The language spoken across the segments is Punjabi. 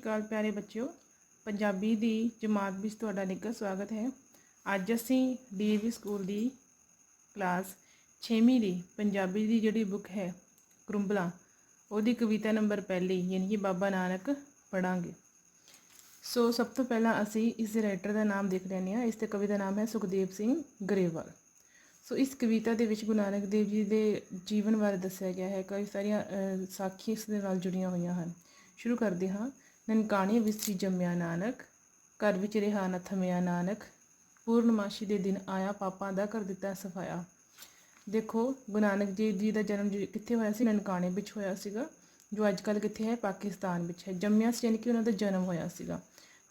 ਅਕਾਲ ਪਿਆਰੇ ਬੱਚਿਓ। ਪੰਜਾਬੀ ਦੀ ਜਮਾਤ ਵਿੱਚ ਤੁਹਾਡਾ ਨਿੱਘਾ ਸਵਾਗਤ ਹੈ। ਅੱਜ ਅਸੀਂ ਡੀਏਵੀ ਸਕੂਲ ਦੀ ਕਲਾਸ 6ਵੀਂ ਦੀ ਪੰਜਾਬੀ ਦੀ ਜਿਹੜੀ ਬੁੱਕ ਹੈ ਕਰੁੰਬਲਾ, ਉਹਦੀ ਕਵਿਤਾ ਨੰਬਰ ਪਹਿਲੀ ਯਾਨੀ ਕਿ ਬਾਬਾ ਨਾਨਕ ਪੜ੍ਹਾਂਗੇ। ਸੋ ਸਭ ਤੋਂ ਪਹਿਲਾਂ ਅਸੀਂ ਇਸ ਦੇ ਰਾਈਟਰ ਦਾ ਨਾਮ ਦੇਖ ਲੈਂਦੇ ਹਾਂ। ਇਸ ਦੇ ਕਵੀ ਦਾ ਨਾਮ ਹੈ ਸੁਖਦੇਵ ਸਿੰਘ ਗਰੇਵਾਲ। ਸੋ ਇਸ ਕਵਿਤਾ ਦੇ ਵਿੱਚ ਗੁਰੂ ਨਾਨਕ ਦੇਵ ਜੀ ਦੇ ਜੀਵਨ ਬਾਰੇ ਦੱਸਿਆ ਗਿਆ ਹੈ। ਕਈ ਸਾਰੀਆਂ ਸਾਖੀਆਂ ਇਸ ਦੇ ਨਾਲ ਜੁੜੀਆਂ ਹੋਈਆਂ ਹਨ। ਸ਼ੁਰੂ ਕਰਦੇ ਹਾਂ। ਨਨਕਾਣੇ ਵਿੱਚ ਸੀ ਜੰਮਿਆ ਨਾਨਕ, ਘਰ ਵਿੱਚ ਰਿਹਾ ਨਾ ਥਮਿਆ ਨਾਨਕ, ਪੂਰਨਮਾਸ਼ੀ ਦੇ ਦਿਨ ਆਇਆ, ਪਾਪਾਂ ਦਾ ਕਰ ਦਿੱਤਾ ਸਫਾਇਆ। ਦੇਖੋ, ਗੁਰੂ ਨਾਨਕ ਦੇਵ ਜੀ ਦਾ ਜਨਮ ਕਿੱਥੇ ਹੋਇਆ ਸੀ? ਨਨਕਾਣੇ ਵਿੱਚ ਹੋਇਆ ਸੀਗਾ, ਜੋ ਅੱਜ ਕੱਲ੍ਹ ਕਿੱਥੇ ਹੈ? ਪਾਕਿਸਤਾਨ ਵਿੱਚ ਹੈ। ਜੰਮਿਆ ਸੀ ਯਾਨੀ ਕਿ ਉਹਨਾਂ ਦਾ ਜਨਮ ਹੋਇਆ ਸੀਗਾ।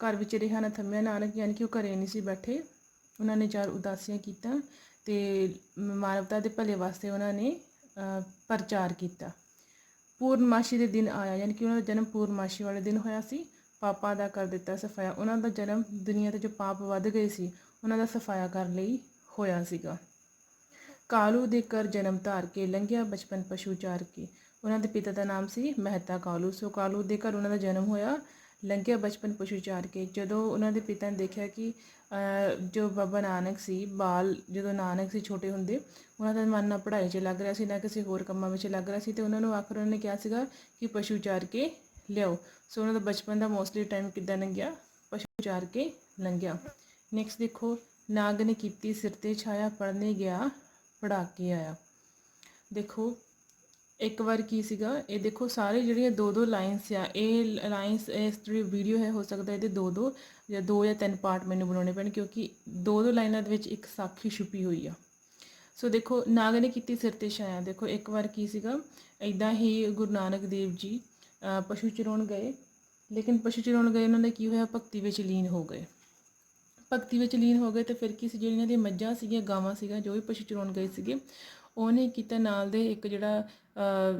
ਘਰ ਵਿੱਚ ਰਿਹਾ ਨਾ ਥਮਿਆ ਨਾਨਕ ਯਾਨੀ ਕਿ ਉਹ ਘਰੇ ਨਹੀਂ ਸੀ ਬੈਠੇ, ਉਹਨਾਂ ਨੇ 4 ਉਦਾਸੀਆਂ ਕੀਤਾ ਅਤੇ ਮਾਨਵਤਾ ਦੇ ਭਲੇ ਵਾਸਤੇ ਉਹਨਾਂ ਨੇ ਪ੍ਰਚਾਰ ਕੀਤਾ। ਪੂਰਨਮਾਸ਼ੀ ਦੇ ਦਿਨ ਆਇਆ ਯਾਨੀ ਕਿ ਉਹਨਾਂ ਦਾ ਜਨਮ ਪੂਰਨਮਾਸ਼ੀ ਵਾਲੇ ਦਿਨ ਹੋਇਆ ਸੀ। ਪਾਪਾਂ ਦਾ ਕਰ ਦਿੱਤਾ ਸਫਾਇਆ, ਉਹਨਾਂ ਦਾ ਜਨਮ ਦੁਨੀਆ 'ਤੇ ਜੋ ਪਾਪ ਵੱਧ ਗਏ ਸੀ ਉਹਨਾਂ ਦਾ ਸਫਾਇਆ ਕਰਨ ਲਈ ਹੋਇਆ ਸੀਗਾ। ਕਾਲੂ ਦੇ ਘਰ ਜਨਮ ਧਾਰ ਕੇ, ਲੰਘਿਆ ਬਚਪਨ ਪਸ਼ੂ ਚਾਰ ਕੇ। ਉਹਨਾਂ ਦੇ ਪਿਤਾ ਦਾ ਨਾਮ ਸੀ ਮਹਿਤਾ ਕਾਲੂ। ਸੋ ਕਾਲੂ ਦੇ ਘਰ ਉਹਨਾਂ ਦਾ ਜਨਮ ਹੋਇਆ, ਲੰਘਿਆ ਬਚਪਨ ਪਸ਼ੂ ਚਾਰ ਕੇ। ਜਦੋਂ ਉਹਨਾਂ ਦੇ ਪਿਤਾ ਨੇ ਦੇਖਿਆ ਕਿ ਜੋ ਬਾਬਾ ਨਾਨਕ ਸੀ, ਜਦੋਂ ਨਾਨਕ ਸੀ ਛੋਟੇ ਹੁੰਦੇ, ਉਹਨਾਂ ਦਾ ਮਨ ਨਾ ਪੜ੍ਹਾਈ 'ਚ ਲੱਗ ਰਿਹਾ ਸੀ ਨਾ ਕਿਸੇ ਹੋਰ ਕੰਮਾਂ ਵਿੱਚ ਲੱਗ ਰਿਹਾ ਸੀ, ਅਤੇ ਉਹਨਾਂ ਨੂੰ ਆਖਰ ਉਹਨਾਂ ਨੇ ਕਿਹਾ ਸੀਗਾ ਕਿ ਪਸ਼ੂ ਚਾਰ ਕੇ ਲਿਆਓ। ਸੋ ਉਹਨਾਂ ਦਾ ਬਚਪਨ ਦਾ ਮੋਸਟਲੀ ਟਾਈਮ ਕਿੱਦਾਂ ਲੰਘਿਆ? ਪਸ਼ੂ ਚਾਰ ਕੇ ਲੰਘਿਆ। ਨੈਕਸਟ ਦੇਖੋ, ਨਾਗ ਨੇ ਕੀਤੀ ਸਿਰ 'ਤੇ ਛਾਇਆ, ਪੜ੍ਹਨੇ ਗਿਆ ਪੜ੍ਹਾ ਕੇ ਆਇਆ। ਦੇਖੋ, ਇੱਕ ਵਾਰ ਕੀ ਸੀਗਾ, ਇਹ ਦੇਖੋ ਸਾਰੇ ਜਿਹੜੀਆਂ 2-2 ਲਾਈਨਸ ਆ, ਇਹ ਲਾਈਨਸ ਇਸ ਜਿਹੜੀ ਵੀਡੀਓ ਹੈ ਹੋ ਸਕਦਾ ਇਹਦੇ 2 ਜਾਂ 3 ਪਾਰਟ ਮੈਨੂੰ ਬਣਾਉਣੇ ਪੈਣ, ਕਿਉਂਕਿ 2 ਲਾਈਨਾਂ ਦੇ ਵਿੱਚ ਇੱਕ ਸਾਖੀ ਛੁਪੀ ਹੋਈ ਆ। ਸੋ ਦੇਖੋ, ਨਾਗ ਨੇ ਕੀਤੀ ਸਿਰ 'ਤੇ ਛਾਇਆ। ਦੇਖੋ, ਇੱਕ ਵਾਰ ਕੀ ਸੀਗਾ, ਇੱਦਾਂ ਹੀ ਗੁਰੂ ਨਾਨਕ ਦੇਵ ਜੀ ਪਸ਼ੂ ਚਰਾਉਣ ਗਏ, ਲੇਕਿਨ ਪਸ਼ੂ ਚਰਾਉਣ ਗਏ ਉਹਨਾਂ ਨੇ ਕੀ ਹੋਇਆ? ਭਗਤੀ ਵਿੱਚ ਲੀਨ ਹੋ ਗਏ। ਭਗਤੀ ਵਿੱਚ ਲੀਨ ਹੋ ਗਏ ਅਤੇ ਫਿਰ ਕੀ ਸੀ, ਜਿਹੜੀਆਂ ਇਹਨਾਂ ਦੀਆਂ ਮੱਝਾਂ ਸੀਗੀਆਂ, ਗਾਵਾਂ ਸੀਗੀਆਂ, ਜੋ ਵੀ ਪਸ਼ੂ ਚਰਾਉਣ ਗਏ ਸੀਗੇ, ਉਹਨੇ ਕੀਤਾ ਨਾਲ ਦੇ ਇੱਕ ਜਿਹੜਾ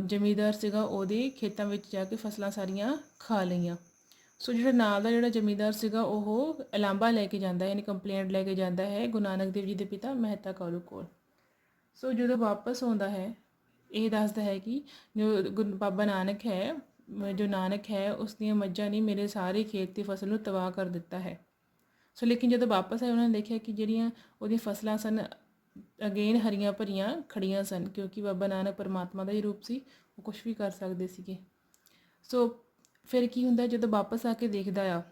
ਜ਼ਮੀਂਦਾਰ ਸੀਗਾ, ਉਹਦੇ ਖੇਤਾਂ ਵਿੱਚ ਜਾ ਕੇ ਫਸਲਾਂ ਸਾਰੀਆਂ ਖਾ ਲਈਆਂ। ਸੋ ਜਿਹੜਾ ਨਾਲ ਦਾ ਜਿਹੜਾ ਜ਼ਮੀਂਦਾਰ ਸੀਗਾ, ਉਹ ਉਲਾਂਭਾ ਲੈ ਕੇ ਜਾਂਦਾ ਹੈ, ਯਾਨੀ ਕੰਪਲੇਂਟ ਲੈ ਕੇ ਜਾਂਦਾ ਹੈ ਗੁਰੂ ਨਾਨਕ ਦੇਵ ਜੀ ਦੇ ਪਿਤਾ ਮਹਿਤਾ ਕਾਲੂ ਕੋਲ। ਸੋ ਜਦੋਂ ਵਾਪਸ ਆਉਂਦਾ ਹੈ, ਇਹ ਦੱਸਦਾ ਹੈ ਕਿ ਜੋ ਬਾਬਾ ਨਾਨਕ ਹੈ, ਜੋ ਨਾਨਕ ਹੈ, ਉਸ ਦੀਆਂ ਮੱਝਾਂ ਨੇ ਮੇਰੇ ਸਾਰੇ ਖੇਤ ਦੀ ਫਸਲ ਨੂੰ ਤਬਾਹ ਕਰ ਦਿੱਤਾ ਹੈ। ਸੋ ਲੇਕਿਨ ਜਦੋਂ ਵਾਪਸ ਆਏ, ਉਹਨਾਂ ਨੇ ਦੇਖਿਆ ਕਿ ਜਿਹੜੀਆਂ ਉਹਦੀਆਂ ਫਸਲਾਂ ਸਨ, ਅਗੇਨ ਹਰੀਆਂ ਭਰੀਆਂ ਖੜੀਆਂ ਸਨ, ਕਿਉਂਕਿ ਬਾਬਾ ਨਾਨਕ ਪਰਮਾਤਮਾ ਦਾ ਹੀ ਰੂਪ ਸੀ, ਉਹ ਕੁਛ ਵੀ ਕਰ ਸਕਦੇ ਸੀਗੇ। ਸੋ ਫਿਰ ਕੀ ਹੁੰਦਾ, ਜਦੋਂ ਵਾਪਸ ਆ ਕੇ ਦੇਖਦਾ ਆ,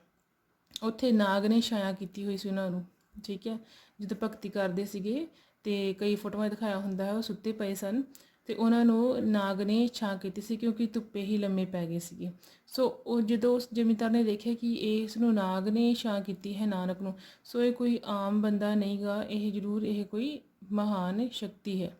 ਉੱਥੇ ਨਾਗ ਨੇ ਛਾਇਆ ਕੀਤੀ ਹੋਈ ਸੀ ਉਹਨਾਂ ਨੂੰ। ਠੀਕ ਹੈ, ਜਦੋਂ ਭਗਤੀ ਕਰਦੇ ਸੀਗੇ ਅਤੇ ਕਈ ਫੋਟੋਆਂ ਦਿਖਾਇਆ ਹੁੰਦਾ ਹੈ, ਉਹ ਸੁੱਤੇ ਪਏ ਸਨ ਅਤੇ ਉਹਨਾਂ ਨੂੰ ਨਾਗ ਨੇ ਛਾਂ ਕੀਤੀ ਸੀ, ਕਿਉਂਕਿ ਧੁੱਪੇ ਹੀ ਲੰਮੇ ਪੈ ਗਏ ਸੀਗੇ। ਸੋ ਉਹ ਜਦੋਂ ਉਸ ਜ਼ਮੀਂਦਾਰ ਨੇ ਦੇਖਿਆ ਕਿ ਇਸ ਨੂੰ ਨਾਗ ਨੇ ਛਾਂ ਕੀਤੀ ਹੈ ਨਾਨਕ ਨੂੰ, ਸੋ ਇਹ ਕੋਈ ਆਮ ਬੰਦਾ ਨਹੀਂ ਗਾ, ਇਹ ਜ਼ਰੂਰ ਇਹ ਕੋਈ ਮਹਾਨ ਸ਼ਕਤੀ ਹੈ।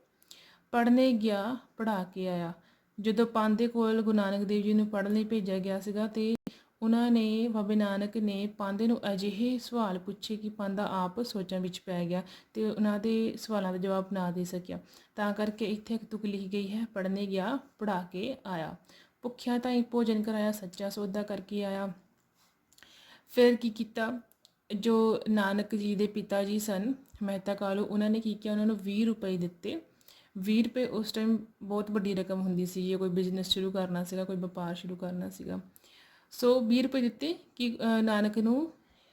ਪੜ੍ਹਨੇ ਗਿਆ ਪੜ੍ਹਾ ਕੇ ਆਇਆ। ਜਦੋਂ ਪੰਥ ਦੇ ਕੋਲ ਗੁਰੂ ਨਾਨਕ ਦੇਵ ਜੀ ਨੂੰ ਪੜ੍ਹਨ ਲਈ ਭੇਜਿਆ ਗਿਆ ਸੀਗਾ, ਅਤੇ ਉਹਨਾਂ ਨੇ, ਬਾਬੇ ਨਾਨਕ ਨੇ ਪਾਂਧੇ ਨੂੰ ਅਜਿਹੇ ਸਵਾਲ ਪੁੱਛੇ ਕਿ ਪਾਂਧਾ ਆਪ ਸੋਚਾਂ ਵਿੱਚ ਪੈ ਗਿਆ ਅਤੇ ਉਹਨਾਂ ਦੇ ਸਵਾਲਾਂ ਦਾ ਜਵਾਬ ਨਾ ਦੇ ਸਕਿਆ। ਤਾਂ ਕਰਕੇ ਇੱਥੇ ਇੱਕ ਤੁਕ ਲਿਖੀ ਗਈ ਹੈ, ਪੜ੍ਹਨੇ ਗਿਆ ਪੜ੍ਹਾ ਕੇ ਆਇਆ। ਭੁੱਖਿਆ ਤਾਂ ਹੀ ਭੋਜਨ ਕਰਾਇਆ, ਸੱਚਾ ਸੌਦਾ ਕਰਕੇ ਆਇਆ। ਫਿਰ ਕੀ ਕੀਤਾ, ਜੋ ਨਾਨਕ ਜੀ ਦੇ ਪਿਤਾ ਜੀ ਸਨ ਮਹਿਤਾ ਕਾਲੂ, ਉਹਨਾਂ ਨੇ ਕੀ ਕੀਤਾ, ਉਹਨਾਂ ਨੂੰ 20 ਰੁਪਏ ਦਿੱਤੇ। 20 ਰੁਪਏ ਉਸ ਟਾਈਮ ਬਹੁਤ ਵੱਡੀ ਰਕਮ ਹੁੰਦੀ ਸੀ, ਜੇ ਕੋਈ ਬਿਜ਼ਨਸ ਸ਼ੁਰੂ ਕਰਨਾ ਸੀਗਾ, ਕੋਈ ਵਪਾਰ ਸ਼ੁਰੂ ਕਰਨਾ ਸੀਗਾ। ਸੋ 20 ਰੁਪਏ ਦਿੱਤੇ ਕਿ ਨਾਨਕ ਨੂੰ,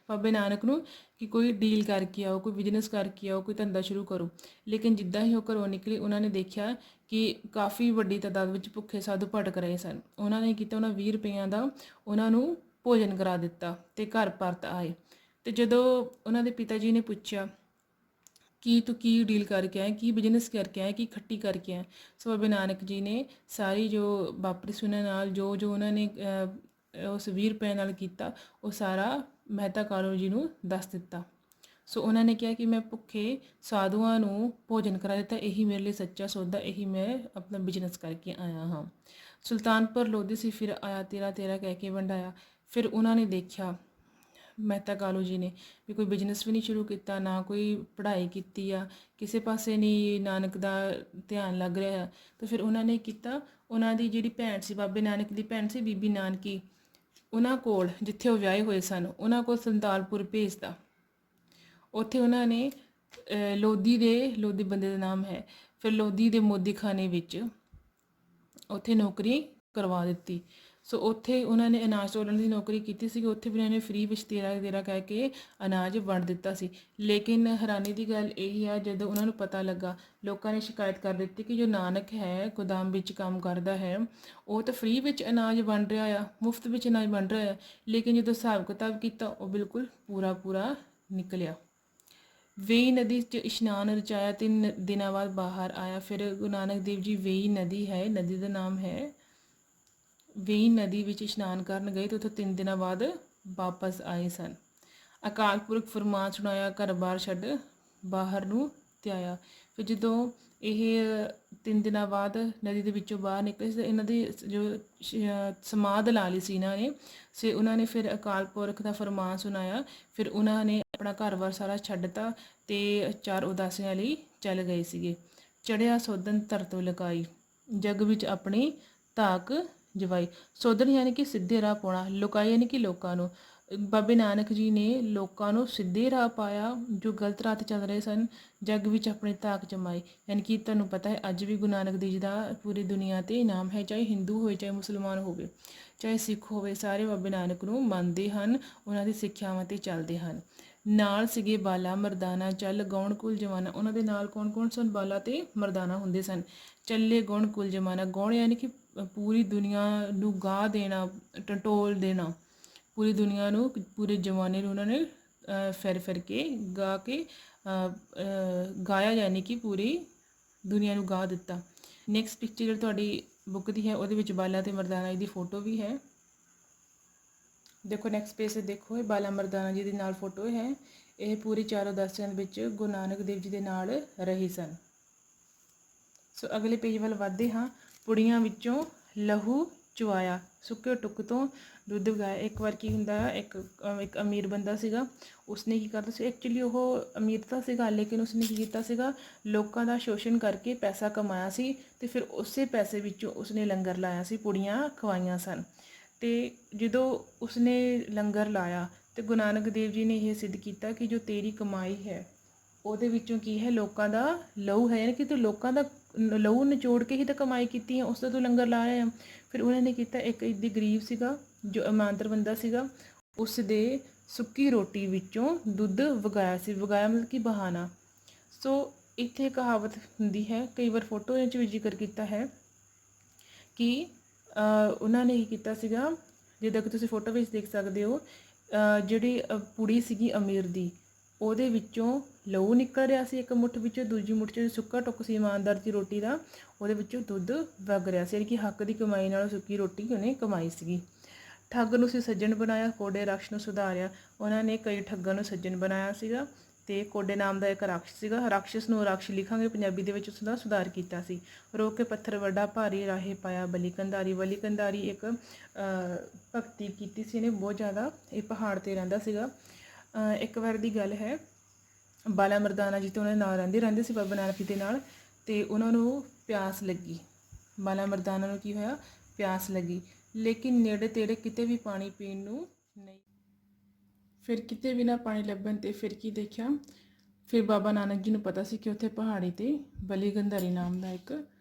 ਬਾਬੇ ਨਾਨਕ ਨੂੰ, ਕਿ ਕੋਈ ਡੀਲ ਕਰਕੇ ਆਓ, ਕੋਈ ਬਿਜ਼ਨਸ ਕਰਕੇ ਆਓ, ਕੋਈ ਧੰਦਾ ਸ਼ੁਰੂ ਕਰੋ। ਲੇਕਿਨ ਜਿੱਦਾਂ ਹੀ ਉਹ ਘਰੋਂ ਨਿਕਲੇ, ਉਹਨਾਂ ਨੇ ਦੇਖਿਆ ਕਿ ਕਾਫੀ ਵੱਡੀ ਤਾਦਾਦ ਵਿੱਚ ਭੁੱਖੇ ਸਾਧੂ ਭਟਕ ਰਹੇ ਸਨ। ਉਹਨਾਂ ਨੇ ਕੀਤਾ, ਉਹਨਾਂ 20 ਰੁਪਈਆਂ ਦਾ ਉਹਨਾਂ ਨੂੰ ਭੋਜਨ ਕਰਾ ਦਿੱਤਾ ਅਤੇ ਘਰ ਪਰਤ ਆਏ। ਅਤੇ ਜਦੋਂ ਉਹਨਾਂ ਦੇ ਪਿਤਾ ਜੀ ਨੇ ਪੁੱਛਿਆ ਕਿ ਤੂੰ ਕੀ ਡੀਲ ਕਰਕੇ ਆਏ, ਕੀ ਬਿਜ਼ਨਸ ਕਰਕੇ ਆਏ, ਕੀ ਖੱਟੀ ਕਰਕੇ ਆਏ, ਸੋ ਬਾਬੇ ਨਾਨਕ ਜੀ ਨੇ ਸਾਰੀ ਜੋ ਵਾਪਰੀ ਸੀ ਉਹਨਾਂ ਨਾਲ, ਜੋ ਉਹਨਾਂ ਨੇ ਉਸ 20 ਰੁਪਏ ਨਾਲ ਕੀਤਾ, ਉਹ ਸਾਰਾ ਮਹਿਤਾ ਕਾਲੂ ਜੀ ਨੂੰ ਦੱਸ ਦਿੱਤਾ। ਸੋ ਉਹਨਾਂ ਨੇ ਕਿਹਾ ਕਿ ਮੈਂ ਭੁੱਖੇ ਸਾਧੂਆਂ ਨੂੰ ਭੋਜਨ ਕਰਾ ਦਿੱਤਾ, ਇਹੀ ਮੇਰੇ ਲਈ ਸੱਚਾ ਸੌਦਾ, ਇਹੀ ਮੈਂ ਆਪਣਾ ਬਿਜ਼ਨਸ ਕਰਕੇ ਆਇਆ ਹਾਂ। ਸੁਲਤਾਨਪੁਰ ਲੋਧੀ ਸੀ ਫਿਰ ਆਇਆ, ਤੇਰਾ ਤੇਰਾ ਕਹਿ ਕੇ ਵੰਡਾਇਆ। ਫਿਰ ਉਹਨਾਂ ਨੇ ਦੇਖਿਆ ਮਹਿਤਾ ਕਾਲੂ ਜੀ ਨੇ ਵੀ ਕੋਈ ਬਿਜ਼ਨਸ ਵੀ ਨਹੀਂ ਸ਼ੁਰੂ ਕੀਤਾ, ਨਾ ਕੋਈ ਪੜ੍ਹਾਈ ਕੀਤੀ ਆ, ਕਿਸੇ ਪਾਸੇ ਨਹੀਂ ਨਾਨਕ ਦਾ ਧਿਆਨ ਲੱਗ ਰਿਹਾ। ਤਾਂ ਫਿਰ ਉਹਨਾਂ ਨੇ ਕੀਤਾ, ਉਹਨਾਂ ਦੀ ਜਿਹੜੀ ਭੈਣ ਸੀ, ਬਾਬੇ ਨਾਨਕ ਦੀ ਭੈਣ ਸੀ ਬੀਬੀ ਨਾਨਕੀ, ਉਹਨਾਂ ਕੋਲ, ਜਿੱਥੇ ਉਹ ਵਿਆਹੇ ਹੋਏ ਸਨ, ਉਹਨਾਂ ਕੋਲ ਸੁਲਤਾਨਪੁਰ ਭੇਜਦਾ। ਉੱਥੇ ਉਹਨਾਂ ਨੇ ਲੋਧੀ ਬੰਦੇ ਦਾ ਨਾਮ ਹੈ, ਫਿਰ ਲੋਧੀ ਦੇ ਮੋਦੀਖਾਨੇ ਵਿੱਚ ਉੱਥੇ ਨੌਕਰੀ ਕਰਵਾ ਦਿੱਤੀ। ਸੋ ਉੱਥੇ ਉਹਨਾਂ ਨੇ ਅਨਾਜ ਤੋਲਣ ਦੀ ਨੌਕਰੀ ਕੀਤੀ ਸੀ। ਉੱਥੇ ਵੀ ਉਹਨਾਂ ਨੇ ਫ੍ਰੀ ਵਿੱਚ ਤੇਰਾ ਕਹਿ ਕੇ ਅਨਾਜ ਵੰਡ ਦਿੱਤਾ ਸੀ। ਲੇਕਿਨ ਹੈਰਾਨੀ ਦੀ ਗੱਲ ਇਹ ਆ, ਜਦੋਂ ਉਹਨਾਂ ਨੂੰ ਪਤਾ ਲੱਗਾ, ਲੋਕਾਂ ਨੇ ਸ਼ਿਕਾਇਤ ਕਰ ਦਿੱਤੀ ਕਿ ਜੋ ਨਾਨਕ ਹੈ, ਗੋਦਾਮ ਵਿੱਚ ਕੰਮ ਕਰਦਾ ਹੈ, ਉਹ ਤਾਂ ਫ੍ਰੀ ਵਿੱਚ ਅਨਾਜ ਵੰਡ ਰਿਹਾ ਆ, ਮੁਫਤ ਵਿੱਚ ਅਨਾਜ ਵੰਡ ਰਿਹਾ ਆ। ਲੇਕਿਨ ਜਦੋਂ ਹਿਸਾਬ ਕਿਤਾਬ ਕੀਤਾ, ਉਹ ਬਿਲਕੁਲ ਪੂਰਾ ਨਿਕਲਿਆ। ਵੇਈ ਨਦੀ 'ਚ ਇਸ਼ਨਾਨ ਰਚਾਇਆ, 3 ਦਿਨਾਂ ਬਾਅਦ ਬਾਹਰ ਆਇਆ। ਫਿਰ ਗੁਰੂ ਨਾਨਕ ਦੇਵ ਜੀ ਵੇਈ ਨਦੀ ਹੈ, ਨਦੀ ਦਾ ਨਾਮ ਹੈ, ਵੇਈ ਨਦੀ ਵਿੱਚ ਇਸ਼ਨਾਨ ਕਰਨ ਗਏ ਤੇ ਉੱਥੋਂ 3 ਦਿਨਾਂ ਬਾਅਦ ਵਾਪਸ ਆਏ ਸਨ। ਅਕਾਲ ਪੁਰਖ ਫਰਮਾਨ ਸੁਣਾਇਆ, ਘਰ-ਬਾਰ ਛੱਡ ਬਾਹਰ ਨੂੰ ਧਿਆਇਆ। ਫਿਰ ਜਦੋਂ ਇਹ 3 ਦਿਨਾਂ ਬਾਅਦ ਨਦੀ ਦੇ ਵਿੱਚੋਂ ਬਾਹਰ ਨਿਕਲੇ ਸੀ, ਇਹਨਾਂ ਦੀ ਜੋ ਸਮਾਧ ਲਾ ਲਈ ਸੀ ਇਹਨਾਂ ਨੇ, ਉਹਨਾਂ ਨੇ ਫਿਰ ਅਕਾਲ ਪੁਰਖ ਦਾ ਫਰਮਾਨ ਸੁਣਾਇਆ। ਫਿਰ ਉਹਨਾਂ ਨੇ ਆਪਣਾ ਘਰ-ਬਾਰ ਸਾਰਾ ਛੱਡਤਾ ਤੇ 4 ਉਦਾਸੀਆਂ ਲਈ ਚੱਲ ਗਏ ਸੀਗੇ। ਚੜਿਆ ਸੋਧਨ ਧਰ ਤੋਂ ਲੁਕਾਈ, ਜੱਗ ਵਿੱਚ ਆਪਣੀ ਧਾਕ ਜਵਾਈ। ਸੋਧਨ ਯਾਨੀ ਕਿ ਸਿੱਧੇ ਰਾਹ ਪਾਉਣਾ, ਲੁਕਾਈ ਯਾਨੀ ਕਿ ਲੋਕਾਂ ਨੂੰ। ਬਾਬੇ ਨਾਨਕ ਜੀ ਨੇ ਲੋਕਾਂ ਨੂੰ ਸਿੱਧੇ ਰਾਹ ਪਾਇਆ, ਜੋ ਗਲਤ ਰਾਹ 'ਤੇ ਚੱਲ ਰਹੇ ਸਨ। ਜੱਗ ਵਿੱਚ ਆਪਣੀ ਧਾਕ ਜਮਾਈ, ਯਾਨੀ ਕਿ ਤੁਹਾਨੂੰ ਪਤਾ ਹੈ ਅੱਜ ਵੀ ਗੁਰੂ ਨਾਨਕ ਦੇਵ ਜੀ ਦਾ ਪੂਰੀ ਦੁਨੀਆ 'ਤੇ ਨਾਮ ਹੈ। ਚਾਹੇ ਹਿੰਦੂ ਹੋਵੇ, ਚਾਹੇ ਮੁਸਲਮਾਨ ਹੋਵੇ, ਚਾਹੇ ਸਿੱਖ ਹੋਵੇ, ਸਾਰੇ ਬਾਬੇ ਨਾਨਕ ਨੂੰ ਮੰਨਦੇ ਹਨ, ਉਹਨਾਂ ਦੀ ਸਿੱਖਿਆਵਾਂ 'ਤੇ ਚੱਲਦੇ ਹਨ। ਨਾਲ ਸੀਗੇ ਬਾਲਾ ਮਰਦਾਨਾ, ਚੱਲ ਗੌਣ ਕੁਲ ਜਮਾਨਾ। ਉਹਨਾਂ ਦੇ ਨਾਲ ਕੌਣ ਸਨ? ਬਾਲਾ ਤੇ ਮਰਦਾਨਾ ਹੁੰਦੇ ਸਨ। ਚੱਲੇ ਗੌਣ ਕੁਲ ਜਮਾਨਾ, ਗੌਣ ਯਾਨੀ ਕਿ ਪੂਰੀ ਦੁਨੀਆ ਨੂੰ ਗਾ ਦੇਣਾ, ਟਟੋਲ ਦੇਣਾ, ਪੂਰੀ ਦੁਨੀਆ ਨੂੰ, ਪੂਰੇ ਜ਼ਮਾਨੇ ਨੂੰ ਉਹਨਾਂ ਨੇ ਫਿਰ ਕੇ ਗਾ ਕੇ ਗਾਇਆ, ਯਾਨੀ ਕਿ ਪੂਰੀ ਦੁਨੀਆ ਨੂੰ ਗਾ ਦਿੱਤਾ। ਨੈਕਸਟ ਪਿਕਚਰ ਜਿਹੜੀ ਤੁਹਾਡੀ ਬੁੱਕ ਦੀ ਹੈ, ਉਹਦੇ ਵਿੱਚ ਬਾਲਾ ਤੇ ਮਰਦਾਨਾ ਜੀ ਦੀ ਫੋਟੋ ਵੀ ਹੈ। ਦੇਖੋ ਨੈਕਸਟ ਪੇਜ 'ਤੇ ਦੇਖੋ, ਇਹ ਬਾਲਾ ਮਰਦਾਨਾ ਜੀ ਦੇ ਨਾਲ ਫੋਟੋ ਹੈ। ਇਹ ਪੂਰੀ 4 ਉਦਾਸੀਆਂ ਦੇ ਵਿੱਚ ਗੁਰੂ ਨਾਨਕ ਦੇਵ ਜੀ ਦੇ ਨਾਲ ਰਹੇ ਸਨ। ਸੋ ਅਗਲੇ ਪੇਜ ਵੱਲ ਵੱਧਦੇ ਹਾਂ। ਪੁੜੀਆਂ ਵਿੱਚੋਂ ਲਹੂ ਚੁਆਇਆ, ਸੁੱਕੇ ਟੁੱਕ ਤੋਂ ਦੁੱਧ ਵਗਾਇਆ। ਇੱਕ ਵਾਰ ਕੀ ਹੁੰਦਾ, ਇੱਕ ਅਮੀਰ ਬੰਦਾ ਸੀਗਾ, ਉਸਨੇ ਕੀ ਕਰਦਾ ਸੀ, ਐਕਚੁਅਲੀ ਉਹ ਅਮੀਰ ਤਾਂ ਸੀਗਾ, ਲੇਕਿਨ ਉਸਨੇ ਕੀ ਕੀਤਾ ਸੀਗਾ, ਲੋਕਾਂ ਦਾ ਸ਼ੋਸ਼ਣ ਕਰਕੇ ਪੈਸਾ ਕਮਾਇਆ ਸੀ ਤੇ ਫਿਰ ਉਸੇ ਪੈਸੇ ਵਿੱਚੋਂ ਉਸਨੇ ਲੰਗਰ ਲਾਇਆ ਸੀ, ਪੁੜੀਆਂ ਖਵਾਈਆਂ ਸਨ। ਤੇ ਜਦੋਂ ਉਸਨੇ ਲੰਗਰ ਲਾਇਆ ਤੇ ਗੁਰੂ ਨਾਨਕ ਦੇਵ ਜੀ ਨੇ ਇਹ ਸਿੱਧ ਕੀਤਾ ਕਿ ਜੋ ਤੇਰੀ ਕਮਾਈ ਹੈ, ਉਹਦੇ ਵਿੱਚੋਂ ਕੀ ਹੈ, ਲੋਕਾਂ ਦਾ ਲਹੂ ਹੈ, ਯਾਨੀ ਕਿ ਤੂੰ ਲੋਕਾਂ ਦਾ ਲਹੂ ਨਿਚੋੜ ਕੇ ਹੀ ਤਾਂ ਕਮਾਈ ਕੀਤੀ ਹੈ, ਉਸ ਦਾ ਤੂੰ ਲੰਗਰ ਲਾ ਰਿਹਾ। ਫਿਰ ਉਹਨਾਂ ਨੇ ਕੀਤਾ, ਇੱਕ ਇੱਦੀ ਗਰੀਬ ਸੀਗਾ ਜੋ ਇਮਾਨਦਾਰ ਬੰਦਾ ਸੀਗਾ, ਉਸ ਦੇ ਸੁੱਕੀ ਰੋਟੀ ਵਿੱਚੋਂ ਦੁੱਧ ਵਗਾਇਆ ਸੀ। ਵਗਾਇਆ ਮਤਲਬ ਕਿ ਬਹਾਨਾ। ਸੋ ਇੱਥੇ ਕਹਾਵਤ ਹੁੰਦੀ ਹੈ, ਕਈ ਵਾਰ ਫੋਟੋ ਵਿੱਚ ਵੀ ਜ਼ਿਕਰ ਕੀਤਾ ਹੈ ਕਿ ਉਹਨਾਂ ਨੇ ਕੀ ਕੀਤਾ ਸੀਗਾ, ਜਿੱਦਾਂ ਕਿ ਤੁਸੀਂ ਫੋਟੋ ਵਿੱਚ ਦੇਖ ਸਕਦੇ ਹੋ, ਜਿਹੜੀ ਪੁੜੀ ਸੀਗੀ ਅਮੀਰ ਦੀ, ਉਹਦੇ ਵਿੱਚੋਂ ਲਹੂ ਨਿਕਲ ਰਿਹਾ ਸੀ ਇੱਕ ਮੁੱਠ ਵਿੱਚੋਂ, ਦੂਜੀ ਮੁੱਠ 'ਚ ਸੁੱਕਾ ਟੁੱਕ ਸੀ ਇਮਾਨਦਾਰ ਦੀ ਰੋਟੀ ਦਾ, ਉਹਦੇ ਵਿੱਚੋਂ ਦੁੱਧ ਵਗ ਰਿਹਾ ਸੀ, ਯਾਨੀ ਕਿ ਹੱਕ ਦੀ ਕਮਾਈ ਨਾਲ ਸੁੱਕੀ ਰੋਟੀ ਉਹਨੇ ਕਮਾਈ ਸੀਗੀ। ਠੱਗ ਨੂੰ ਸੀ ਸੱਜਣ ਬਣਾਇਆ, ਕੋਡੇ ਰਾਖਸ਼ ਨੂੰ ਸੁਧਾਰਿਆ। ਉਹਨਾਂ ਨੇ ਕਈ ਠੱਗਾਂ ਨੂੰ ਸੱਜਣ ਬਣਾਇਆ ਸੀਗਾ ਤੇ ਕੋਡੇ ਨਾਮ ਦਾ ਇੱਕ ਰਾਖਸ਼ ਸੀਗਾ, ਰਾਖਸ਼ ਨੂੰ ਰਾਖਸ਼ ਲਿਖਾਂਗੇ ਪੰਜਾਬੀ ਦੇ ਵਿੱਚ, ਉਸਦਾ ਸੁਧਾਰ ਕੀਤਾ ਸੀ। ਰੋਕ ਕੇ ਪੱਥਰ ਵੱਡਾ ਭਾਰੀ, ਰਾਹੇ ਪਾਇਆ ਬਲੀ ਕੰਧਾਰੀ। ਬਲੀ ਕੰਧਾਰੀ ਇੱਕ ਭਗਤੀ ਕੀਤੀ ਸੀ ਇਹਨੇ ਬਹੁਤ ਜ਼ਿਆਦਾ, ਇਹ ਪਹਾੜ 'ਤੇ ਰਹਿੰਦਾ ਸੀਗਾ। ਇੱਕ ਵਾਰ ਦੀ ਗੱਲ ਹੈ, ਬਾਲਾ ਮਰਦਾਨਾ ਜੀ ਤੋਂ ਉਹਨਾਂ ਦੇ ਨਾਲ ਰਹਿੰਦੇ ਸੀ ਬਾਬਾ ਨਾਨਕ ਜੀ ਦੇ ਨਾਲ, ਤੇ ਉਹਨਾਂ ਨੂੰ ਪਿਆਸ ਲੱਗੀ। ਬਾਲਾ ਮਰਦਾਨਾ ਨੂੰ ਕੀ ਹੋਇਆ, ਪਿਆਸ ਲੱਗੀ, ਲੇਕਿਨ ਨੇੜੇ ਤੇੜੇ ਕਿਤੇ ਵੀ ਪਾਣੀ ਪੀਣ ਨੂੰ ਨਹੀਂ। ਫਿਰ ਕਿਤੇ ਵੀ ਨਾ ਪਾਣੀ ਲੱਭਣ 'ਤੇ ਫਿਰ ਕੀ ਦੇਖਿਆ, ਫਿਰ ਬਾਬਾ ਨਾਨਕ ਜੀ ਨੂੰ ਪਤਾ ਸੀ ਕਿ ਉੱਥੇ ਪਹਾੜੀ 'ਤੇ ਬਲੀ ਗੰਧਾਰੀ ਨਾਮ ਦਾ ਇੱਕ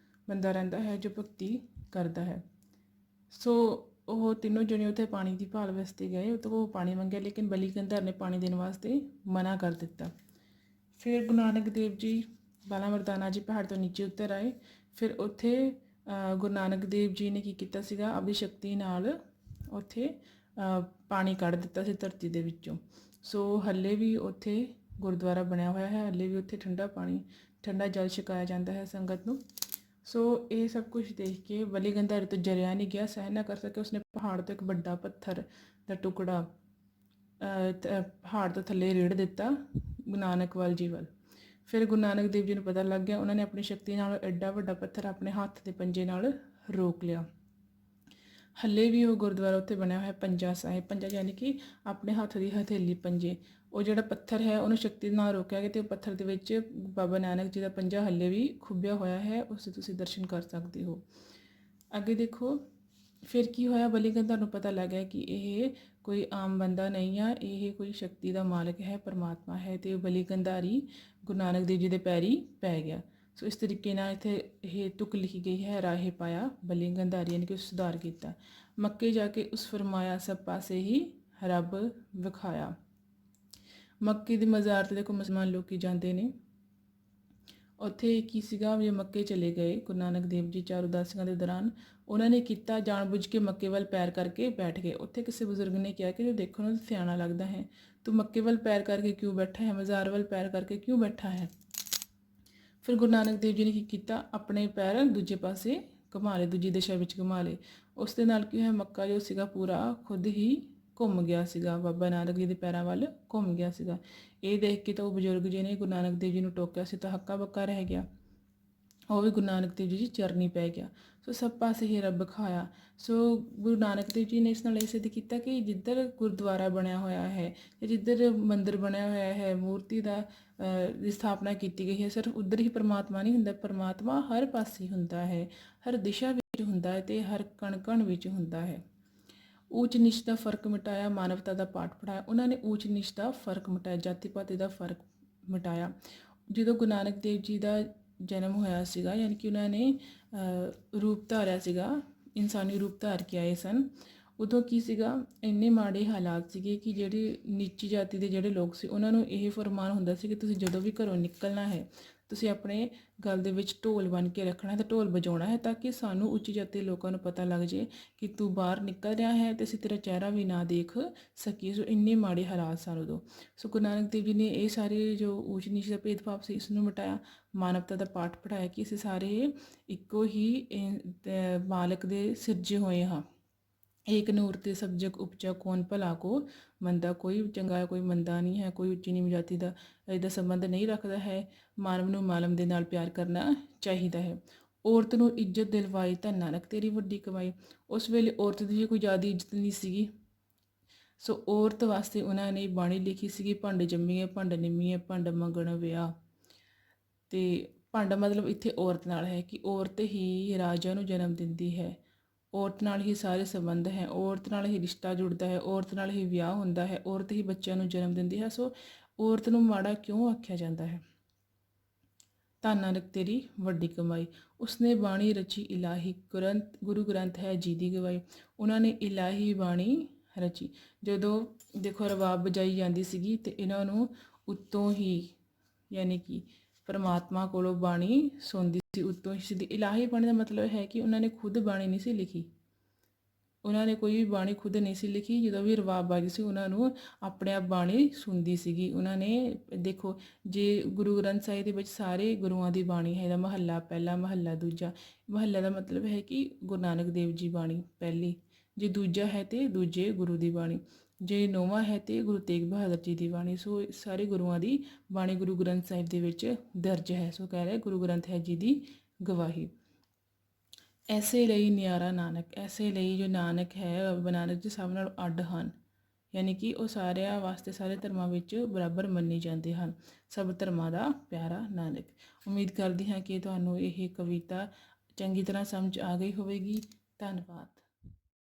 ਬੰਦਾ ਰਹਿੰਦਾ ਹੈ ਜੋ ਭਗਤੀ ਕਰਦਾ ਹੈ। ਸੋ ਉਹ ਤਿੰਨੋਂ ਜਣੇ ਉੱਥੇ ਪਾਣੀ ਦੀ ਭਾਲ ਵਾਸਤੇ ਗਏ, ਉਹ ਤੋਂ ਉਹ ਪਾਣੀ ਮੰਗਿਆ, ਲੇਕਿਨ ਬਲੀ ਗੰਧਾਰ ਨੇ ਪਾਣੀ ਦੇਣ ਵਾਸਤੇ ਮਨਾ ਕਰ ਦਿੱਤਾ। ਫਿਰ ਗੁਰੂ ਨਾਨਕ ਦੇਵ ਜੀ, ਬਾਲਾ ਮਰਦਾਨਾ ਜੀ ਪਹਾੜ ਤੋਂ ਨੀਚੇ ਉਤਰ ਆਏ। ਫਿਰ ਉੱਥੇ ਗੁਰੂ ਨਾਨਕ ਦੇਵ ਜੀ ਨੇ ਕੀ ਕੀਤਾ ਸੀਗਾ, ਆਪਣੀ ਸ਼ਕਤੀ ਨਾਲ ਉੱਥੇ ਪਾਣੀ ਕੱਢ ਦਿੱਤਾ ਸੀ ਧਰਤੀ ਦੇ ਵਿੱਚੋਂ। ਸੋ ਹੱਲੇ ਵੀ ਉੱਥੇ ਗੁਰਦੁਆਰਾ ਬਣਿਆ ਹੋਇਆ ਹੈ, ਹੱਲੇ ਵੀ ਉੱਥੇ ਠੰਡਾ ਪਾਣੀ, ਠੰਡਾ ਜਲ ਛਕਾਇਆ ਜਾਂਦਾ ਹੈ ਸੰਗਤ ਨੂੰ। ਸੋ ਇਹ ਸਭ ਕੁਝ ਦੇਖ ਕੇ ਬਲੀ ਗੰਧਾਰੀ ਤੋਂ ਜਰਿਆ ਨਹੀਂ ਗਿਆ, ਸਹਿਣ ਨਾ ਕਰ ਸਕੇ, ਉਸਨੇ ਪਹਾੜ ਤੋਂ ਇੱਕ ਵੱਡਾ ਪੱਥਰ ਦਾ ਟੁਕੜਾ ਪਹਾੜ ਤੋਂ ਥੱਲੇ ਰੇੜ ਦਿੱਤਾ ਗੁਰੂ ਨਾਨਕ ਜੀ ਵੱਲ। ਫਿਰ ਗੁਰੂ ਨਾਨਕ ਦੇਵ ਜੀ ਨੂੰ ਪਤਾ ਲੱਗ ਗਿਆ, ਉਹਨਾਂ ਨੇ ਆਪਣੀ ਸ਼ਕਤੀ ਨਾਲ ਐਡਾ ਵੱਡਾ ਪੱਥਰ ਆਪਣੇ ਹੱਥ ਦੇ ਪੰਜੇ ਨਾਲ ਰੋਕ ਲਿਆ। ਹੱਲੇ ਵੀ ਉਹ ਗੁਰਦੁਆਰਾ ਉੱਥੇ ਬਣਿਆ ਹੋਇਆ ਪੰਜਾ ਸਾਹਿਬ, ਪੰਜਾ ਯਾਨੀ ਕਿ ਆਪਣੇ ਹੱਥ ਦੀ ਹਥੇਲੀ ਪੰਜੇ। ਉਹ ਜਿਹੜਾ ਪੱਥਰ ਹੈ ਉਹਨੂੰ ਸ਼ਕਤੀ ਨਾਲ ਰੋਕਿਆ ਗਿਆ, ਅਤੇ ਉਹ ਪੱਥਰ ਦੇ ਵਿੱਚ ਬਾਬਾ ਨਾਨਕ ਜੀ ਦਾ ਪੰਜਾ ਹੱਲੇ ਵੀ ਖੁੱਭਿਆ ਹੋਇਆ ਹੈ, ਉਸ ਦੇ ਤੁਸੀਂ ਦਰਸ਼ਨ ਕਰ ਸਕਦੇ ਹੋ। ਅੱਗੇ ਦੇਖੋ ਫਿਰ ਕੀ ਹੋਇਆ, ਬਲੀ ਗੰਧਾਰ ਨੂੰ ਪਤਾ ਲੱਗ ਗਿਆ ਕਿ ਇਹ ਕੋਈ ਆਮ ਬੰਦਾ ਨਹੀਂ ਆ, ਇਹ ਕੋਈ ਸ਼ਕਤੀ ਦਾ ਮਾਲਕ ਹੈ, ਪਰਮਾਤਮਾ ਹੈ, ਅਤੇ ਬਲੀ ਗੰਧਾਰੀ ਗੁਰੂ ਨਾਨਕ ਦੇਵ ਜੀ ਦੇ ਪੈਰੀ ਪੈ ਗਿਆ। ਸੋ ਇਸ ਤਰੀਕੇ ਨਾਲ ਇੱਥੇ ਇਹ ਤੁਕ ਲਿਖੀ ਗਈ ਹੈ, ਰਾਹੇ ਪਾਇਆ ਬਲੀ ਗੰਧਾਰੀ, ਯਾਨੀ ਕਿ ਸੁਧਾਰ ਕੀਤਾ। ਮੱਕੇ ਜਾ ਕੇ ਉਸ ਫਰਮਾਇਆ, ਸਭ ਪਾਸੇ ਹੀ ਰੱਬ ਵਿਖਾਇਆ। ਮੱਕੇ ਦੀ ਮਜ਼ਾਰ 'ਤੇ ਦੇਖੋ ਮੁਸਲਮਾਨ ਲੋਕੀ ਜਾਂਦੇ ਨੇ। ਉੱਥੇ ਕੀ ਸੀਗਾ, ਜੇ ਮੱਕੇ ਚਲੇ ਗਏ ਗੁਰੂ ਨਾਨਕ ਦੇਵ ਜੀ 4 ਉਦਾਸੀਆਂ ਦੇ ਦੌਰਾਨ, ਉਹਨਾਂ ਨੇ ਕੀਤਾ ਜਾਣਬੁੱਝ ਕੇ ਮੱਕੇ ਵੱਲ ਪੈਰ ਕਰਕੇ ਬੈਠ ਗਏ। ਉੱਥੇ ਕਿਸੇ ਬਜ਼ੁਰਗ ਨੇ ਕਿਹਾ ਕਿ ਜੋ ਦੇਖੋ ਨਾ ਸਿਆਣਾ ਲੱਗਦਾ ਹੈ, ਤੂੰ ਮੱਕੇ ਵੱਲ ਪੈਰ ਕਰਕੇ ਕਿਉਂ ਬੈਠਾ ਹੈ, ਮਜ਼ਾਰ ਵੱਲ ਪੈਰ ਕਰਕੇ ਕਿਉਂ ਬੈਠਾ ਹੈ। ਫਿਰ ਗੁਰੂ ਨਾਨਕ ਦੇਵ ਜੀ ਨੇ ਕੀ ਕੀਤਾ, ਆਪਣੇ ਪੈਰ ਦੂਜੇ ਪਾਸੇ ਘੁਮਾ ਲਏ, ਦੂਜੀ ਦਿਸ਼ਾ ਵਿੱਚ ਘੁਮਾ ਲਏ। ਉਸ ਦੇ ਨਾਲ ਕੀ ਹੋਇਆ, ਮੱਕਾ ਜੋ ਸੀਗਾ ਪੂਰਾ ਖੁਦ ਹੀ ਘੁੰਮ ਗਿਆ ਸੀਗਾ, ਬਾਬਾ ਨਾਨਕ ਜੀ ਦੇ ਪੈਰਾਂ ਵੱਲ ਘੁੰਮ ਗਿਆ ਸੀਗਾ। ਇਹ ਦੇਖ ਕੇ ਤਾਂ ਉਹ ਬਜ਼ੁਰਗ ਜੀ ਨੇ ਗੁਰੂ ਨਾਨਕ ਦੇਵ ਜੀ ਨੂੰ ਟੋਕਿਆ ਸੀ ਤਾਂ ਹੱਕਾ ਬੱਕਾ ਰਹਿ ਗਿਆ, ਉਹ ਵੀ ਗੁਰੂ ਨਾਨਕ ਦੇਵ ਜੀ ਚਰਨੀ ਪੈ ਗਿਆ। ਸੋ ਸਭ ਪਾਸੇ ਹੀ ਰੱਬ ਖਾਇਆ। ਸੋ ਗੁਰੂ ਨਾਨਕ ਦੇਵ ਜੀ ਨੇ ਇਸ ਨਾਲ ਇਹ ਸਿੱਧ ਕੀਤਾ ਕਿ ਜਿੱਧਰ ਗੁਰਦੁਆਰਾ ਬਣਿਆ ਹੋਇਆ ਹੈ ਜਾਂ ਜਿੱਧਰ ਮੰਦਿਰ ਬਣਿਆ ਹੋਇਆ ਹੈ, ਮੂਰਤੀ ਦੀ ਸਥਾਪਨਾ ਕੀਤੀ ਗਈ ਹੈ, ਸਿਰਫ ਉੱਧਰ ਹੀ ਪਰਮਾਤਮਾ ਨਹੀਂ ਹੁੰਦਾ, ਪਰਮਾਤਮਾ ਹਰ ਪਾਸੇ ਹੁੰਦਾ ਹੈ, ਹਰ ਦਿਸ਼ਾ ਵਿੱਚ ਹੁੰਦਾ ਹੈ ਅਤੇ ਹਰ ਕਣ ਕਣ ਵਿੱਚ ਹੁੰਦਾ ਹੈ। ਊਚ ਨੀਚ ਦਾ ਫਰਕ ਮਿਟਾਇਆ, ਮਾਨਵਤਾ ਦਾ ਪਾਠ ਪੜ੍ਹਾਇਆ। ਉਹਨਾਂ ਨੇ ਊਚ ਨੀਚ ਦਾ ਫਰਕ ਮਿਟਾਇਆ, ਜਾਤੀ ਪਾਤੀ ਦਾ ਫਰਕ ਮਿਟਾਇਆ। ਜਦੋਂ ਗੁਰੂ ਨਾਨਕ ਦੇਵ ਜੀ ਦਾ ਜਨਮ ਹੋਇਆ ਸੀਗਾ, ਯਾਨੀ ਕਿ ਉਹਨਾਂ ਨੇ ਰੂਪ ਧਾਰਿਆ ਸੀਗਾ, ਇਨਸਾਨੀ ਰੂਪ ਧਾਰ ਕੇ ਆਏ ਸਨ, ਉਦੋਂ ਕੀ ਸੀਗਾ, ਇੰਨੇ ਮਾੜੇ ਹਾਲਾਤ ਸੀਗੇ ਕਿ ਜਿਹੜੀ ਨੀਚੀ ਜਾਤੀ ਦੇ ਜਿਹੜੇ ਲੋਕ ਸੀ ਉਹਨਾਂ ਨੂੰ ਇਹ ਫਰਮਾਨ ਹੁੰਦਾ ਸੀ ਕਿ ਤੁਸੀਂ ਜਦੋਂ ਵੀ ਘਰੋਂ ਨਿਕਲਣਾ ਹੈ, ਤੁਸੀਂ ਆਪਣੇ ਗਲ ਦੇ ਵਿੱਚ ਢੋਲ ਬਣ ਕੇ ਰੱਖਣਾ ਹੈ ਤੇ ਢੋਲ ਵਜਾਉਣਾ ਹੈ, ਤਾਂ ਕਿ ਸਾਨੂੰ ਉੱਚੀ ਜਾਤੀ ਦੇ ਲੋਕਾਂ ਨੂੰ ਪਤਾ ਲੱਗ ਜੇ ਕਿ ਤੂੰ ਬਾਹਰ ਨਿਕਲ ਰਿਹਾ ਹੈ ਤੇ ਅਸੀਂ ਤੇਰਾ ਚਿਹਰਾ ਵੀ ਨਾ ਦੇਖ ਸਕੀਏ। ਸੋ ਇੰਨੇ ਮਾੜੇ ਹਾਲਾਤ ਸਨ ਉਦੋਂ। ਸੋ ਗੁਰੂ ਨਾਨਕ ਦੇਵ ਜੀ ਨੇ ਇਹ ਸਾਰੇ ਜੋ ਊਚ ਨੀਚ ਦਾ ਭੇਦਭਾਵ ਸੀ ਇਸ ਨੂੰ ਮਿਟਾਇਆ, ਮਾਨਵਤਾ ਦਾ ਪਾਠ ਪੜ੍ਹਾਇਆ ਕਿ ਅਸੀਂ ਸਾਰੇ ਇੱਕੋ ਹੀ ਮਾਲਕ ਦੇ ਸਿਰਜੇ ਹੋਏ ਹਾਂ। ਏਕ ਨੂਰ ਤੇ ਸਭ ਜਗ ਉਪਜਾ, ਕੌਣ ਭਲਾ ਕੋ ਮੰਦਾ। ਕੋਈ ਚੰਗਾ ਕੋਈ ਮੰਦਾ ਨਹੀਂ ਹੈ, ਕੋਈ ਉੱਚੀ ਨੀਵੀਂ ਜਾਤੀ ਦਾ ਇਹਦਾ ਸੰਬੰਧ ਨਹੀਂ ਰੱਖਦਾ ਹੈ। ਮਾਨਵ ਨੂੰ ਮਾਲਮ ਦੇ ਨਾਲ ਪਿਆਰ ਕਰਨਾ ਚਾਹੀਦਾ ਹੈ। ਔਰਤ ਨੂੰ ਇੱਜ਼ਤ ਦਿਲਵਾਈ, ਧੰਨ ਨਾਨਕ ਤੇਰੀ ਵੱਡੀ ਕਮਾਈ। ਉਸ ਵੇਲੇ ਔਰਤ ਦੀ ਕੋਈ ਜ਼ਿਆਦਾ ਇੱਜ਼ਤ ਨਹੀਂ ਸੀਗੀ। ਸੋ ਔਰਤ ਵਾਸਤੇ ਉਹਨਾਂ ਨੇ ਬਾਣੀ ਲਿਖੀ ਸੀਗੀ, ਭੰਡ ਜੰਮੀਏ ਭੰਡ ਨਿੰਮੀਏ, ਭੰਡ ਮੰਗਣ ਵਿਆਹ। ਅਤੇ ਭੰਡ ਮਤਲਬ ਇੱਥੇ ਔਰਤ ਨਾਲ ਹੈ ਕਿ ਔਰਤ ਹੀ ਰਾਜਾ ਨੂੰ ਜਨਮ ਦਿੰਦੀ ਹੈ, ਔਰਤ ਨਾਲ ਹੀ ਸਾਰੇ ਸੰਬੰਧ ਹੈ, ਔਰਤ ਨਾਲ ਹੀ ਰਿਸ਼ਤਾ ਜੁੜਦਾ ਹੈ, ਔਰਤ ਨਾਲ ਹੀ ਵਿਆਹ ਹੁੰਦਾ ਹੈ, ਔਰਤ ਹੀ ਬੱਚਿਆਂ ਨੂੰ ਜਨਮ ਦਿੰਦੀ ਹੈ। ਸੋ ਔਰਤ ਨੂੰ ਮਾੜਾ ਕਿਉਂ ਆਖਿਆ ਜਾਂਦਾ ਹੈ। ਧੰਨ ਨਾਨਕ ਤੇਰੀ ਵੱਡੀ ਕਮਾਈ। ਉਸਨੇ ਬਾਣੀ ਰਚੀ ਇਲਾਹੀ, ਗੁਰੂ ਗ੍ਰੰਥ ਹੈ ਜੀ ਦੀ ਗਵਾਈ। ਉਹਨਾਂ ਨੇ ਇਲਾਹੀ ਬਾਣੀ ਰਚੀ। ਜਦੋਂ ਦੇਖੋ ਰਬਾਬ ਵਜਾਈ ਜਾਂਦੀ ਸੀਗੀ ਅਤੇ ਇਹਨਾਂ ਨੂੰ ਉੱਤੋਂ ਹੀ, ਯਾਨੀ ਕਿ ਪਰਮਾਤਮਾ ਕੋਲੋਂ ਬਾਣੀ ਸੁਣਦੀ ਸੀ, ਉੱਤੋਂ ਹੀ ਸਿੱਧੀ। ਇਲਾਹੀ ਬਾਣੀ ਦਾ ਮਤਲਬ ਹੈ ਕਿ ਉਹਨਾਂ ਨੇ ਖੁਦ ਬਾਣੀ ਨਹੀਂ ਸੀ ਲਿਖੀ, ਉਹਨਾਂ ਨੇ ਕੋਈ ਵੀ ਬਾਣੀ ਖੁਦ ਨਹੀਂ ਸੀ ਲਿਖੀ। ਜਦੋਂ ਵੀ ਰਬਾਬ ਵੱਜਦੀ ਸੀ ਉਹਨਾਂ ਨੂੰ ਆਪਣੇ ਆਪ ਬਾਣੀ ਸੁਣਦੀ ਸੀਗੀ। ਉਹਨਾਂ ਨੇ ਦੇਖੋ, ਜੇ ਗੁਰੂ ਗ੍ਰੰਥ ਸਾਹਿਬ ਦੇ ਵਿੱਚ ਸਾਰੇ ਗੁਰੂਆਂ ਦੀ ਬਾਣੀ ਹੈ, ਇਹਦਾ ਮਹੱਲਾ ਪਹਿਲਾ ਮਹੱਲਾ ਦੂਜਾ। ਮਹੱਲਾ ਦਾ ਮਤਲਬ ਹੈ ਕਿ ਗੁਰੂ ਨਾਨਕ ਦੇਵ ਜੀ ਬਾਣੀ ਪਹਿਲੀ, ਜੇ ਦੂਜਾ ਹੈ ਤੇ ਦੂਜੇ ਗੁਰੂ ਦੀ ਬਾਣੀ, ਜੇ ਨੌਵਾਂ ਹੈ ਤੇ ਗੁਰੂ ਤੇਗ ਬਹਾਦਰ ਜੀ ਦੀ ਬਾਣੀ। ਸੋ ਸਾਰੇ ਗੁਰੂਆਂ ਦੀ ਬਾਣੀ ਗੁਰੂ ਗ੍ਰੰਥ ਸਾਹਿਬ ਦੇ ਵਿੱਚ ਦਰਜ ਹੈ। ਸੋ ਕਹਿ ਰਿਹਾ ਗੁਰੂ ਗ੍ਰੰਥ ਹੈ ਜੀ ਦੀ ਗਵਾਹੀ। ਐਸੇ ਲਈ ਨਿਆਰਾ ਨਾਨਕ, ਐਸੇ ਲਈ ਜੋ ਨਾਨਕ ਹੈ, ਬਾਬਾ ਨਾਨਕ ਜੀ ਸਭ ਨਾਲੋਂ ਅੱਡ ਹਨ, ਯਾਨੀ ਕਿ ਉਹ ਸਾਰਿਆਂ ਵਾਸਤੇ ਸਾਰੇ ਧਰਮਾਂ ਵਿੱਚ ਬਰਾਬਰ ਮੰਨੇ ਜਾਂਦੇ ਹਨ। ਸਭ ਧਰਮਾਂ ਦਾ ਪਿਆਰਾ ਨਾਨਕ। ਉਮੀਦ ਕਰਦੀ ਹਾਂ ਕਿ ਤੁਹਾਨੂੰ ਇਹ ਕਵਿਤਾ ਚੰਗੀ ਤਰ੍ਹਾਂ ਸਮਝ ਆ ਗਈ ਹੋਵੇਗੀ। ਧੰਨਵਾਦ।